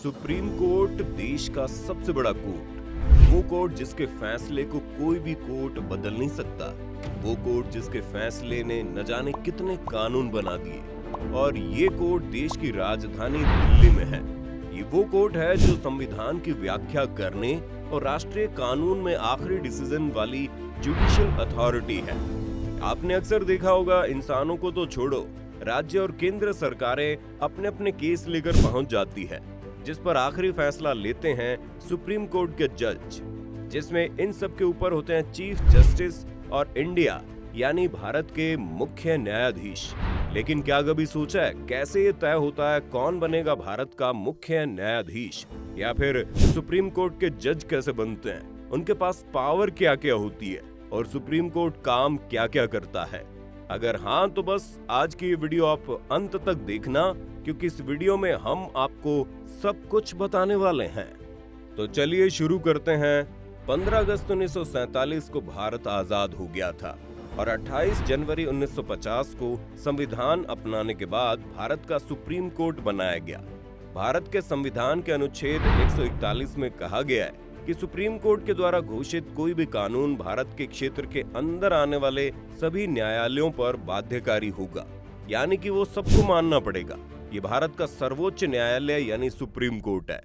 Supreme court देश का सबसे बड़ा कोर्ट, वो कोर्ट जिसके फैसले को कोई भी कोर्ट बदल नहीं सकता, वो कोर्ट जिसके फैसले ने न जाने कितने कानून बना दिए। और ये कोर्ट देश की राजधानी दिल्ली में है। ये वो कोर्ट है जो संविधान की व्याख्या करने और राष्ट्रीय कानून में आखिरी डिसीजन वाली जुडिशियल अथॉरिटी है। आपने अक्सर देखा होगा, इंसानों को तो छोड़ो, राज्य और केंद्र सरकारें अपने अपने केस लेकर पहुंच जाती है, जिस पर आखिरी फैसला लेते हैं सुप्रीम कोर्ट के जज, जिसमें इन सब के ऊपर होते हैं चीफ जस्टिस और इंडिया यानी भारत के मुख्य न्यायाधीश। लेकिन क्या कभी सोचा है कैसे ये तय होता है कौन बनेगा भारत का मुख्य न्यायाधीश, या फिर सुप्रीम कोर्ट के जज कैसे बनते हैं, उनके पास पावर क्या क्या होती है और सुप्रीम कोर्ट काम क्या क्या करता है? अगर हाँ तो बस आज की ये वीडियो आप अंत तक देखना, क्योंकि इस वीडियो में हम आपको सब कुछ बताने वाले हैं। तो चलिए शुरू करते हैं। 15 अगस्त 1947 को भारत आजाद हो गया था और 28 जनवरी 1950 को संविधान अपनाने के बाद भारत का सुप्रीम कोर्ट बनाया गया। भारत के संविधान के अनुच्छेद 141 में कहा गया है कि सुप्रीम कोर्ट के द्वारा घोषित कोई भी कानून भारत के क्षेत्र के अंदर आने वाले सभी न्यायालयों पर बाध्यकारी होगा, यानी कि वो सबको मानना पड़ेगा। ये भारत का सर्वोच्च न्यायालय यानी सुप्रीम कोर्ट है।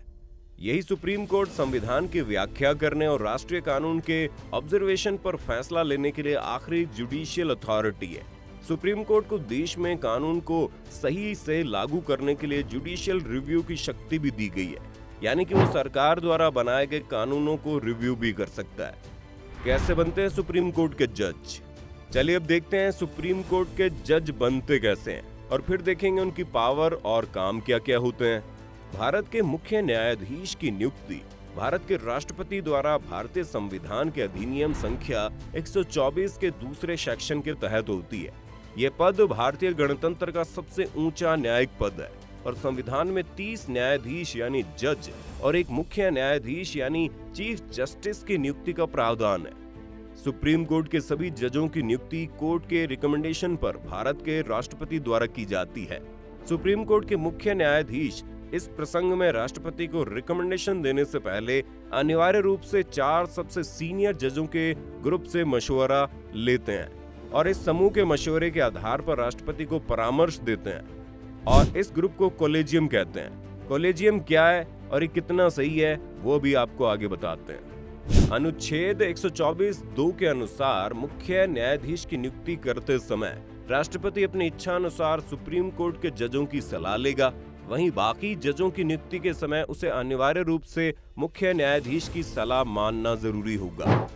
यही सुप्रीम कोर्ट संविधान की व्याख्या करने और राष्ट्रीय कानून के ऑब्जर्वेशन पर फैसला लेने के लिए आखिरी जुडिशियल अथॉरिटी है। सुप्रीम कोर्ट को देश में कानून को सही से लागू करने के लिए जुडिशियल रिव्यू की शक्ति भी दी गई है, यानी कि वो सरकार द्वारा बनाए गए कानूनों को रिव्यू भी कर सकता है। कैसे बनते हैं सुप्रीम कोर्ट के जज? चलिए अब देखते हैं सुप्रीम कोर्ट के जज बनते कैसे हैं, और फिर देखेंगे उनकी पावर और काम क्या क्या होते हैं। भारत के मुख्य न्यायाधीश की नियुक्ति भारत के राष्ट्रपति द्वारा भारतीय संविधान के अधिनियम संख्या 124 के दूसरे सेक्शन के तहत होती है। ये पद भारतीय गणतंत्र का सबसे ऊंचा न्यायिक पद है और संविधान में 30 न्यायाधीश यानी जज और एक मुख्य न्यायाधीश यानी चीफ जस्टिस की नियुक्ति का प्रावधान है। सुप्रीम कोर्ट के सभी जजों की नियुक्ति कोर्ट के रिकमेंडेशन पर भारत के राष्ट्रपति द्वारा की जाती है। सुप्रीम कोर्ट के मुख्य न्यायाधीश इस प्रसंग में राष्ट्रपति को रिकमेंडेशन देने से पहले अनिवार्य रूप से 4 सबसे सीनियर जजों के ग्रुप से मशवरा लेते हैं और इस समूह के मशवरे के आधार पर राष्ट्रपति को परामर्श देते हैं, और इस ग्रुप को कॉलेजियम कहते हैं। कॉलेजियम क्या है और ये कितना सही है वो भी आपको आगे बताते हैं। अनुच्छेद 124(2) के अनुसार मुख्य न्यायाधीश की नियुक्ति करते समय राष्ट्रपति अपनी इच्छा अनुसार सुप्रीम कोर्ट के जजों की सलाह लेगा। वहीं बाकी जजों की नियुक्ति के समय उसे अनिवार्य रूप से मुख्य न्यायाधीश की सलाह मानना जरूरी होगा।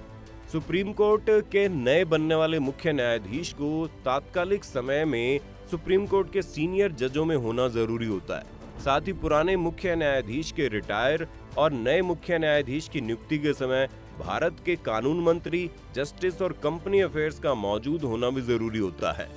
सुप्रीम कोर्ट के नए बनने वाले मुख्य न्यायाधीश को तात्कालिक समय में सुप्रीम कोर्ट के सीनियर जजों में होना जरूरी होता है। साथ ही पुराने मुख्य न्यायाधीश के रिटायर और नए मुख्य न्यायाधीश की नियुक्ति के समय भारत के कानून मंत्री, जस्टिस और कंपनी अफेयर्स का मौजूद होना भी जरूरी होता है।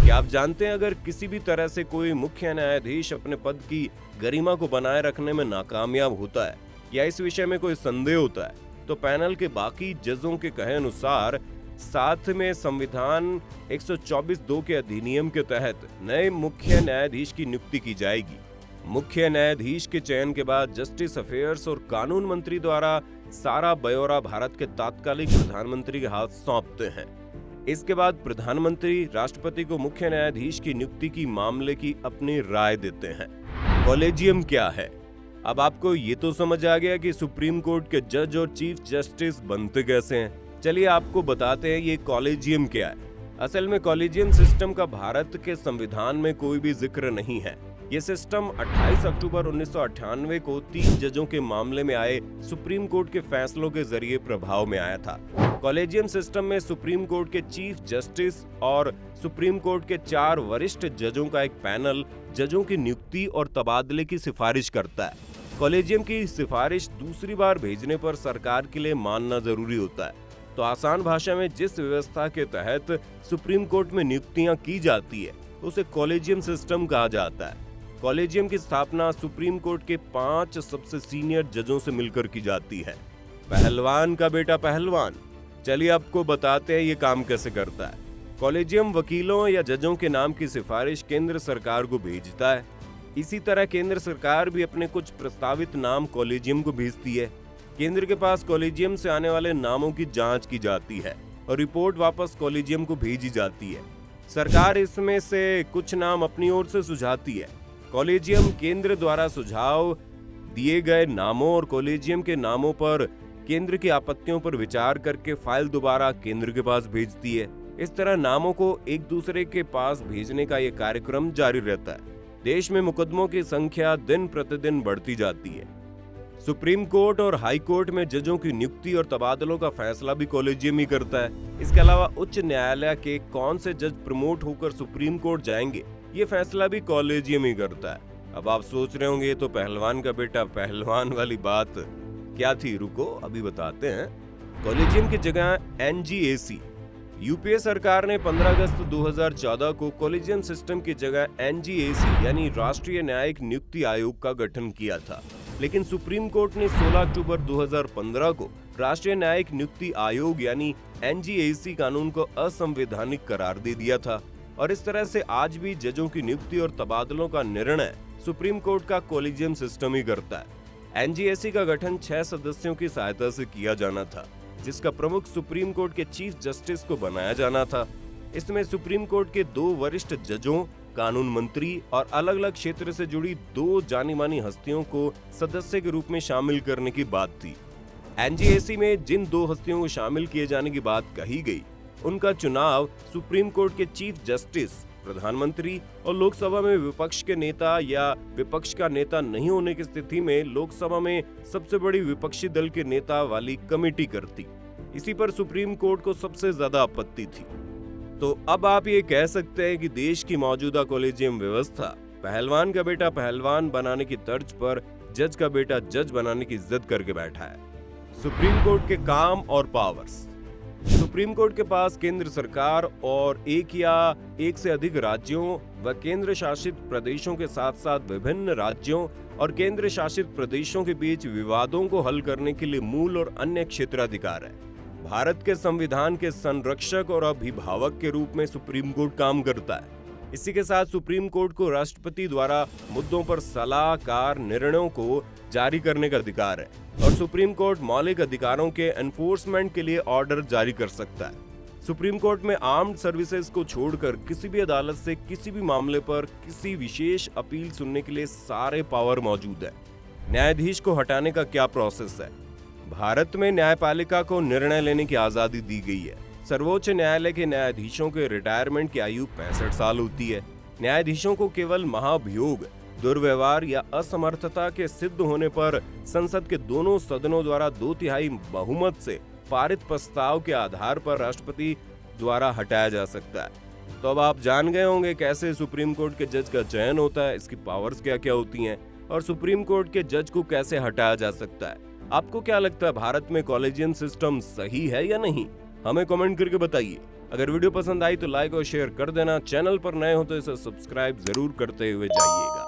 क्या आप जानते हैं अगर किसी भी तरह से कोई मुख्य न्यायाधीश अपने पद की गरिमा को बनाए रखने में नाकामयाब होता है या इस विषय में कोई संदेह होता है, तो पैनल के बाकी जजों के कहे अनुसार साथ में संविधान 124(2) के अधिनियम के तहत नए मुख्य न्यायाधीश की नियुक्ति की जाएगी। मुख्य न्यायाधीश के चयन के बाद जस्टिस अफेयर्स और कानून मंत्री द्वारा सारा ब्यौरा भारत के तात्कालिक प्रधानमंत्री के हाथ सौंपते हैं। इसके बाद प्रधानमंत्री राष्ट्रपति को मुख्य न्यायाधीश की नियुक्ति की मामले की अपनी राय देते हैं। कॉलेजियम क्या है? अब आपको ये तो समझ आ गया कि सुप्रीम कोर्ट के जज और चीफ जस्टिस बनते कैसे हैं। चलिए आपको बताते हैं ये कॉलेजियम क्या है। असल में कॉलेजियम सिस्टम का भारत के संविधान में कोई भी जिक्र नहीं है। ये सिस्टम 28 अक्टूबर 1998 को 3 जजों के मामले में आए सुप्रीम कोर्ट के फैसलों के जरिए प्रभाव में आया था। कॉलेजियम सिस्टम में सुप्रीम कोर्ट के चीफ जस्टिस और सुप्रीम कोर्ट के 4 वरिष्ठ जजों का एक पैनल जजों की नियुक्ति और तबादले की सिफारिश करता है। कॉलेजियम की सिफारिश दूसरी बार भेजने पर सरकार के लिए मानना जरूरी होता है। तो आसान भाषा में जिस व्यवस्था के तहत सुप्रीम कोर्ट में नियुक्तियां की जाती है उसे कॉलेजियम सिस्टम कहा जाता है। कॉलेजियम की स्थापना सुप्रीम कोर्ट के 5 सबसे सीनियर जजों से मिलकर की जाती है। पहलवान का बेटा पहलवान। चलिए आपको बताते हैं ये काम कैसे करता है। कॉलेजियम वकीलों या जजों के नाम की सिफारिश केंद्र सरकार को भेजता है। इसी तरह केंद्र सरकार भी अपने कुछ प्रस्तावित नाम कॉलेजियम को भेजती है। केंद्र के पास कॉलेजियम से आने वाले नामों की जांच की जाती है और रिपोर्ट वापस कॉलेजियम को भेजी जाती है। सरकार इसमें से कुछ नाम अपनी ओर से सुझाती है। कॉलेजियम केंद्र द्वारा सुझाव दिए गए नामों और कॉलेजियम के नामों पर केंद्र की आपत्तियों पर विचार करके फाइल दोबारा केंद्र के पास भेजती है। इस तरह नामों को एक दूसरे के पास भेजने का यह कार्यक्रम जारी रहता है। देश में मुकदमों की संख्या दिन प्रतिदिन बढ़ती जाती है। सुप्रीम कोर्ट और हाई कोर्ट में जजों की नियुक्ति और तबादलों का फैसला भी कॉलेजियम ही करता है। इसके अलावा उच्च न्यायालय के कौन से जज प्रमोट होकर सुप्रीम कोर्ट जाएंगे, ये फैसला भी कॉलेजियम ही करता है। अब आप सोच रहे होंगे तो पहलवान का बेटा पहलवान वाली बात क्या थी, रुको अभी बताते हैं। कॉलेजियम की जगह एनजीएसी। यूपीए सरकार ने 15 अगस्त 2014 को कॉलेजियम सिस्टम की जगह एनजीएसी यानी राष्ट्रीय न्यायिक नियुक्ति आयोग का गठन किया था, लेकिन सुप्रीम कोर्ट ने 16 अक्टूबर 2015 को राष्ट्रीय न्यायिक नियुक्ति आयोग यानी एनजीएसी कानून को असंवैधानिक करार दे दिया था और इस तरह से आज भी जजों की नियुक्ति और तबादलों का निर्णय सुप्रीम कोर्ट का कॉलेजियम सिस्टम ही करता है। एनजीएसी का गठन 6 सदस्यों की सहायता से किया जाना था, जिसका प्रमुख सुप्रीम कोर्ट के चीफ जस्टिस को बनाया जाना था। इसमें सुप्रीम कोर्ट के 2 वरिष्ठ जजों, कानून मंत्री और अलग अलग क्षेत्र से जुड़ी 2 जानी मानी हस्तियों को सदस्य के रूप में शामिल करने की बात थी। एनजीएसी में जिन 2 हस्तियों को शामिल किए जाने की बात कही गई, उनका चुनाव सुप्रीम कोर्ट के चीफ जस्टिस, प्रधानमंत्री और लोकसभा में विपक्ष के नेता या विपक्ष का नेता नहीं होने की स्थिति में लोकसभा में सबसे बड़ी विपक्षी दल के नेता वाली कमेटी करती। इसी पर सुप्रीम कोर्ट को सबसे ज्यादा आपत्ति थी। तो अब आप ये कह सकते हैं कि देश की मौजूदा कॉलेजियम व्यवस्था पहलवान का बेटा पहलवान बनाने की तर्ज पर जज का बेटा जज बनाने की जिद करके बैठा है। सुप्रीम कोर्ट के काम और पावर्स। सुप्रीम कोर्ट के पास केंद्र सरकार और एक या एक से अधिक राज्यों व केंद्र शासित प्रदेशों के साथ साथ विभिन्न राज्यों और केंद्र शासित प्रदेशों के बीच विवादों को हल करने के लिए मूल और अन्य क्षेत्राधिकार है। भारत के संविधान के संरक्षक और अभिभावक के रूप में सुप्रीम कोर्ट काम करता है। इसी के साथ सुप्रीम कोर्ट को राष्ट्रपति द्वारा मुद्दों पर सलाहकार निर्णयों को जारी करने का अधिकार है और सुप्रीम कोर्ट मौलिक अधिकारों के एनफोर्समेंट के लिए ऑर्डर जारी कर सकता है। सुप्रीम कोर्ट में आर्म्ड सर्विसेज को छोड़कर किसी भी अदालत से किसी भी मामले पर किसी विशेष अपील सुनने के लिए सारे पावर मौजूद है। न्यायाधीश को हटाने का क्या प्रोसेस है? भारत में न्यायपालिका को निर्णय लेने की आजादी दी गई है। सर्वोच्च न्यायालय के न्यायाधीशों के रिटायरमेंट की आयु 65 साल होती है। न्यायाधीशों को केवल महाभियोग, दुर्व्यवहार या असमर्थता के सिद्ध होने पर संसद के दोनों सदनों द्वारा 2/3 बहुमत से पारित प्रस्ताव के आधार पर राष्ट्रपति द्वारा हटाया जा सकता है। तो अब आप जान गए होंगे कैसे सुप्रीम कोर्ट के जज का चयन होता है, इसकी पावर्स क्या क्या होती हैं और सुप्रीम कोर्ट के जज को कैसे हटाया जा सकता है। आपको क्या लगता है, भारत में कॉलेजियम सिस्टम सही है या नहीं? हमें कमेंट करके बताइए। अगर वीडियो पसंद आई तो लाइक और शेयर कर देना। चैनल पर नए हो तो इसे सब्सक्राइब जरूर करते हुए जाइएगा।